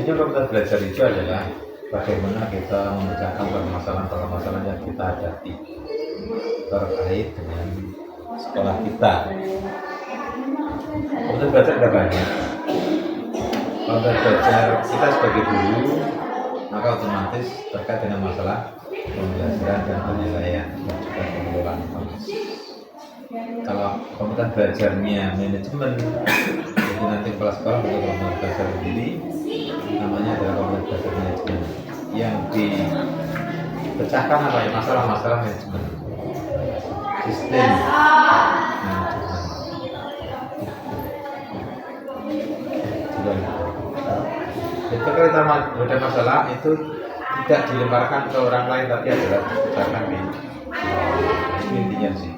intinya komunitas belajar itu adalah bagaimana kita memecahkan permasalahan-permasalahan yang kita hadapi terkait dengan sekolah kita. Komunitas belajar ada banyak. Komunitas belajar kita sebagai guru, maka otomatis terkait dengan masalah pembelajaran dan penilaian dan juga pengelolaan informasi. Kalau komunitas belajarnya manajemen, itu nanti kepala sekolah untuk komunitas belajar sendiri, namanya adalah komunitas belajar manajemen yang dipecahkan apa ya, masalah-masalah manajemen, sistem manajemen. Itu kalau kita ada masalah itu tidak dilemparkan ke orang lain, tapi adalah dipecahkan di itu intinya sih.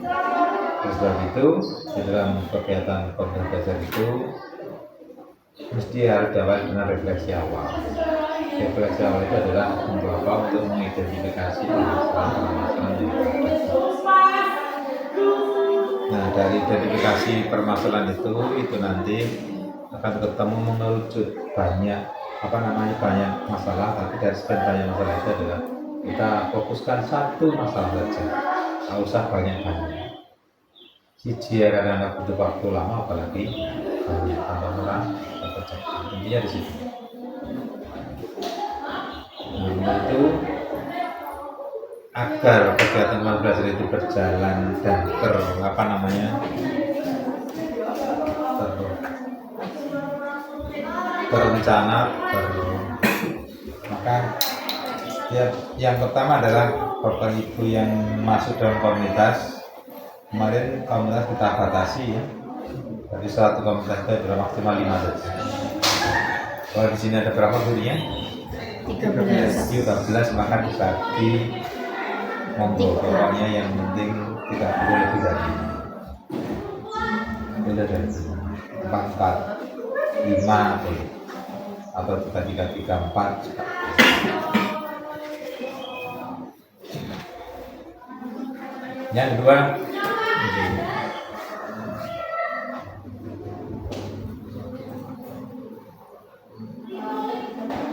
Oleh sebab itu di dalam kegiatan komunitas belajar itu mesti harus diawali dengan refleksi awal. Refleksi awal itu adalah untuk apa? Untuk mengidentifikasi permasalahan-permasalahan yang ada. Nah, dari identifikasi permasalahan itu nanti akan ketemu mengerucut banyak banyak masalah, tapi dari sekian banyak masalah itu adalah kita fokuskan satu masalah saja, nggak usah banyak-banyak. Siji karena butuh waktu lama, apalagi banyak tambah orang terpecah. Intinya di situ. Nah, itu agar kegiatan belajar itu berjalan dan terencana, maka ya, yang pertama adalah Bapak Ibu yang masuk dalam komunitas. Kemarin komunitas kita batasi ya, dari satu komunitas itu adalah maksimal 5 saja. Kalau di sini ada berapa gurunya? 13, maka bisa di monggo pokoknya yang penting tidak boleh lebih dari beda dari 4, 5 boleh, atau 3, 4 juga. Yang kedua,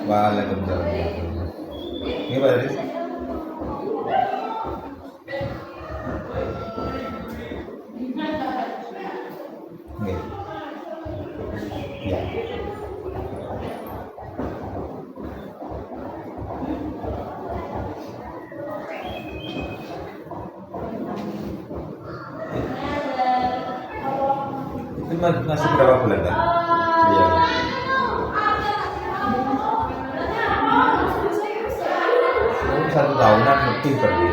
waalaikumsalam. Ini Pak Haris. Ya. Itu masih berapa bulan kan? Iya. Satu tahunan lebih berarti.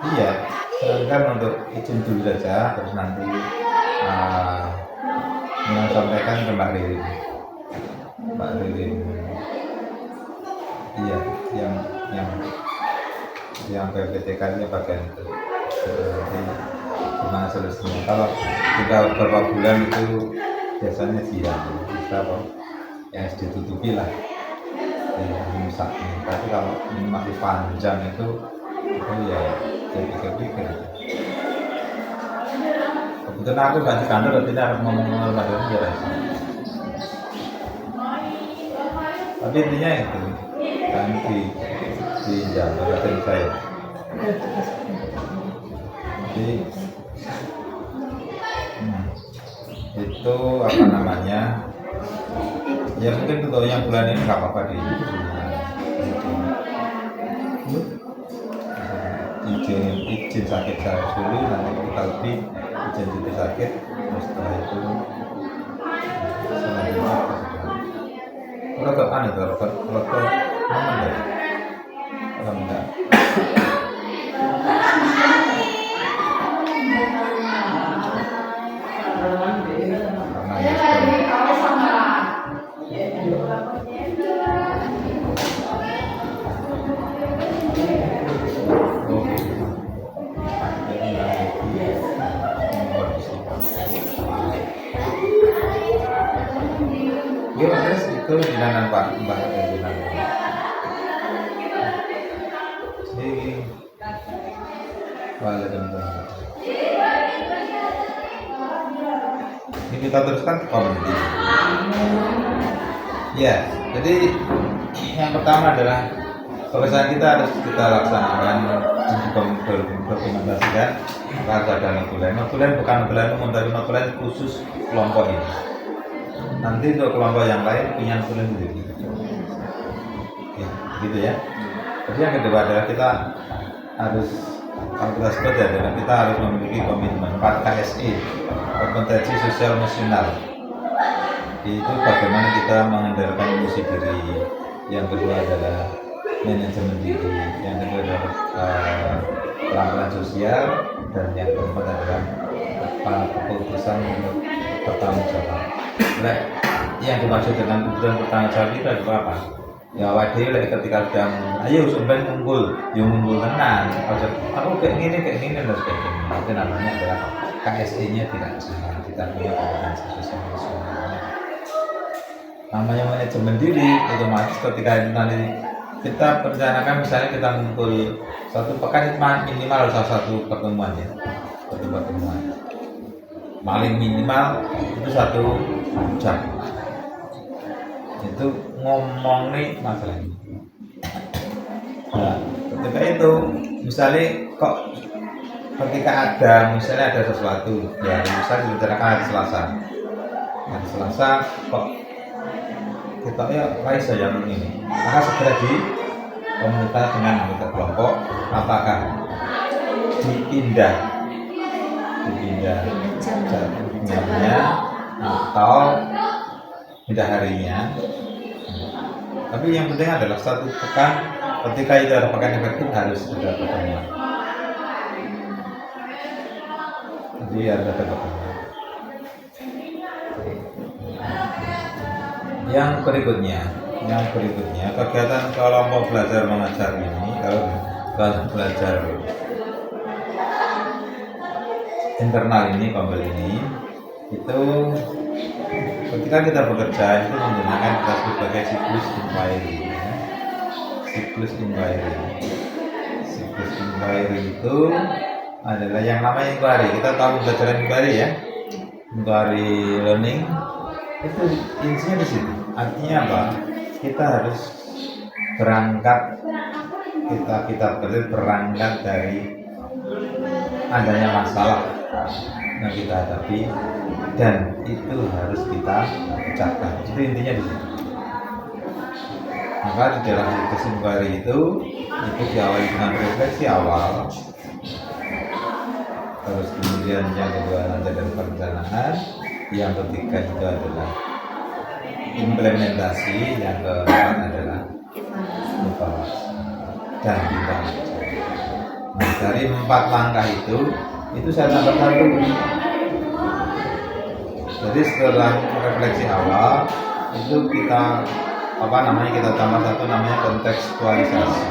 Iya, sedangkan untuk izin dulu saja, terus nanti menyampaikan ke Mbak Ririn. Iya, yang PPTK-nya bagian itu. Nanti gimana solusinya? Kalau tinggal beberapa bulan itu biasanya siang, bisa kok yang ditutupi lah misalnya. Tapi kalau ini masih panjang itu ya saya pikir-pikir. Kebetulan aku ganti kantor, tapi harus ngomong-ngomong lagi ya. Tapi intinya itu ganti di jabatan saya. Jadi itu apa namanya? Ya mungkin untuk yang bulan ini nggak apa-apa izin sakit saya dulu, nanti kita lebih izin cuti sakit, terus setelah itu selanjutnya rokokan itu rokok momen ya, kalau enggak karena ya gimana itu dilanan Pak Mbak dilanan. Jadi waalaikumsalam. Ini kita teruskan ke komedi. Ya, jadi yang pertama adalah pemeriksaan kita harus kita laksanakan dokumentasikan harus ada notulen. Notulen bukan notulen umum, tapi notulen khusus kelompok ini. Nanti untuk kelompok yang lain punya notulen sendiri. Ya, gitu ya. Jadi yang kedua adalah kita harus, kalau kita sebut ya, adalah kita harus memiliki komitmen 4 KSE, kompetensi sosial emosional. Itu bagaimana kita mengendalikan emosi diri. Yang kedua adalah manajemen diri. Yang kedua adalah peran sosial, dan yang keempat adalah keputusan untuk bertanggung jawab. Nah, yang dimaksud dengan keputusan bertanggung jawab itu adalah apa? Ya wadah ketika sedang ayo sampai ngumpul, yang ngumpul tenang. Aku kayak gini dan sebagainya. Itu namanya adalah KSE-nya tidak jalan. Kita punya kompetensi sosial emosional. Namanya manajemen diri, otomatis ketika nanti kita rencanakan, misalnya kita ngumpul satu pekan minimal harus satu pertemuan ya, satu pertemuan paling minimal itu 1 jam. Itu ngomong nih masalah ini. Nah, ketika itu misalnya kok ketika misalnya ada sesuatu ya, misalnya direncanakan hari Selasa kok kita ya Raisa yang ini, maka segera komunikasi dengan anggota kelompok, apakah dipindah jamnya atau pindah harinya. Tapi yang penting adalah satu pekan, ketika itu ada pekan efektif harus ada pertemuan. Jadi ada pertemuan. Yang berikutnya kegiatan kelompok belajar mengajar ini, kalau belajar internal ini, kompel ini, itu ketika kita bekerja itu menggunakan kita sebagai siklus inquiry. Siklus inquiry itu adalah yang namanya inquiry. Kita tahu belajar inquiry ya, inquiry learning itu intinya di situ. Artinya apa? Kita harus berangkat dari adanya masalah yang kita hadapi, dan itu harus kita ucapkan. Itu intinya di situ. Maka di dalam inquiry itu diawali dengan refleksi awal, terus kemudian yang kedua nanti dari perencanaan, yang ketiga itu adalah implementasi, yang keempat adalah evaluasi dan tindak lanjut. Nah, dari 4 langkah itu saya tambah 1. Jadi setelah refleksi awal itu kita kita tambah 1 namanya kontekstualisasi.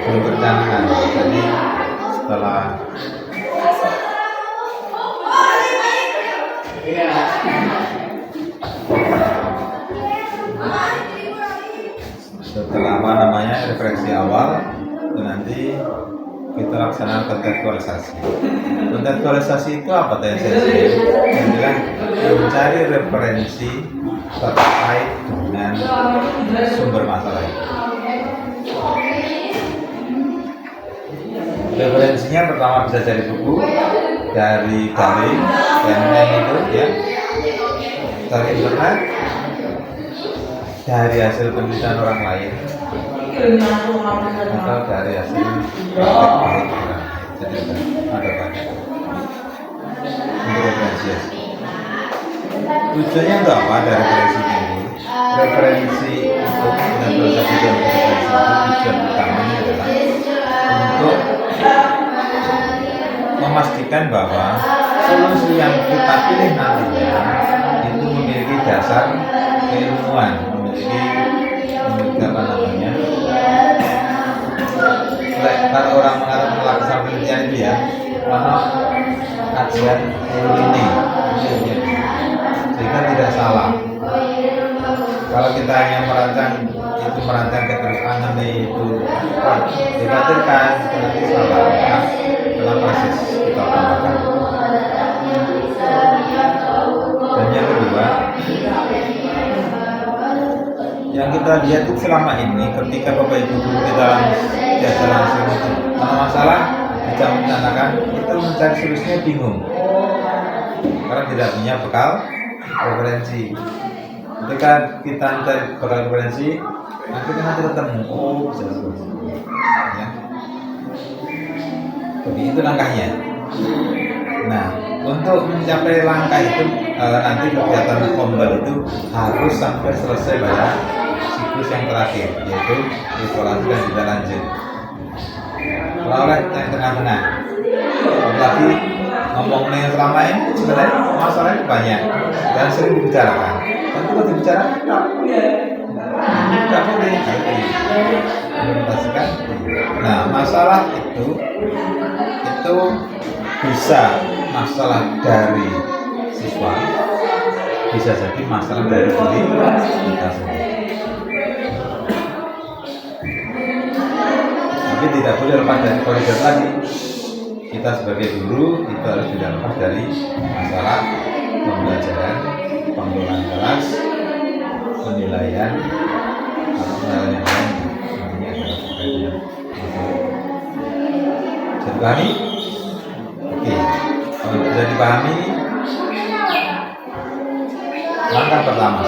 Sebelum perencanaan. Jadi setelah refleksi awal itu nanti kita laksanakan kontekstualisasi. Kontekstualisasi itu apa esensinya? Adalah mencari referensi terkait dengan sumber masalah itu. Referensinya pertama bisa dari buku, dari daring, dan itu ya, dari internet, dari hasil penelitian orang lain, atau dari hasil praktek baik orang. Jadi ada banyak untuk referensi. Tujuannya untuk apa ada referensi ini? Referensi untuk implementasi dan referensi itu tujuan utamanya adalah untuk memastikan bahwa solusi yang kita pilih nantinya itu memiliki dasar keilmuan, memiliki apa namanya, kalau orang melakukan penelitian itu ya, mana kajian ini sehingga tidak salah. Kalau kita hanya merancang ke terus angan itu dikhawatirkan nanti salah dalam proses kita tambahkan. kita lihat itu selama ini ketika Bapak Ibu guru kita biasa langsung ada masalah bisa menanyakan itu mencari solusinya bingung karena tidak punya bekal referensi. Ketika kita mencari bekal referensi, akhirnya nanti ketemu, oh bisa solusi. Ya. Jadi itu langkahnya. Nah, untuk mencapai langkah itu nanti kegiatan kombal itu harus sampai selesai pada siklus yang terakhir, yaitu isolasi dan tidak lanjut. Oleh yang tengah-tengah, apalagi ngomongnya yang selama ini sebenarnya masalahnya banyak dan sering dibicarakan. Tapi kalau dibicarakan, nggak boleh diimplementasikan. Nah, masalah itu bisa masalah dari siswa, bisa jadi masalah dari diri kita sendiri. Tapi tidak boleh lepas dari koridor tadi. Kita sebagai guru itu harus tidak lepas dari masalah pembelajaran, pengelolaan kelas, penilaian, atau hal yang lain. Nantinya adalah terkait dengan masalah. Bisa dipahami? Oke, kalau bisa dipahami, langkah pertama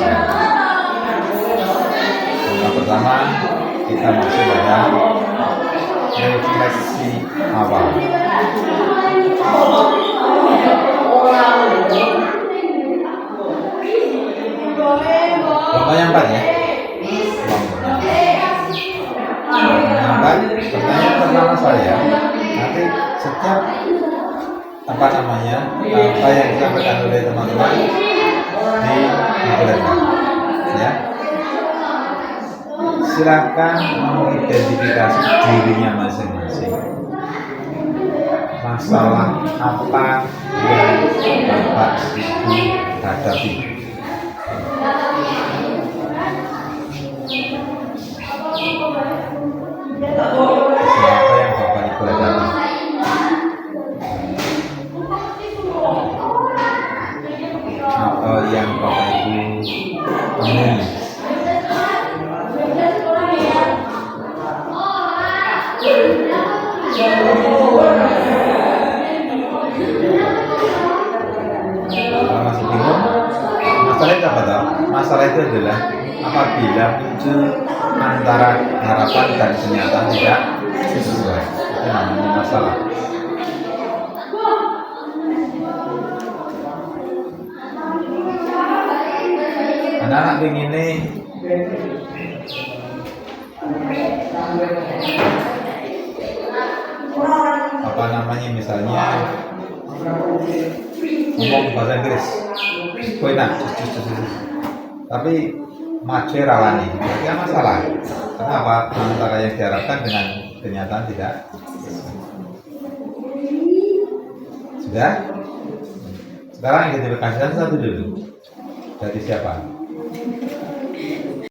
langkah pertama kita masuk pada refleksi awal. Kelompok yang 4 ya. Pertanyaan pertama saya, nanti setiap apa yang disampaikan oleh teman-teman diperhatikan, ya. Silakan mengidentifikasi dirinya masing-masing. Masalah apa yang Bapak Ibu hadapi? Siapa yang Bapak Ibu hadapi? Apa yang Bapak Ibu temui? Kalau masih bingung, masalah itu apa toh? Masalah itu adalah apabila muncul antara harapan dan kenyataan tidak sesuai, itu namanya masalah. Anak-anak begini apa namanya, misalnya ngomong bahasa Inggris, enak, tapi maju rawani, itu masalah. Kenapa? Antara yang diharapkan dengan kenyataan tidak. Sudah? Sekarang identifikasikan satu dulu. Dari siapa?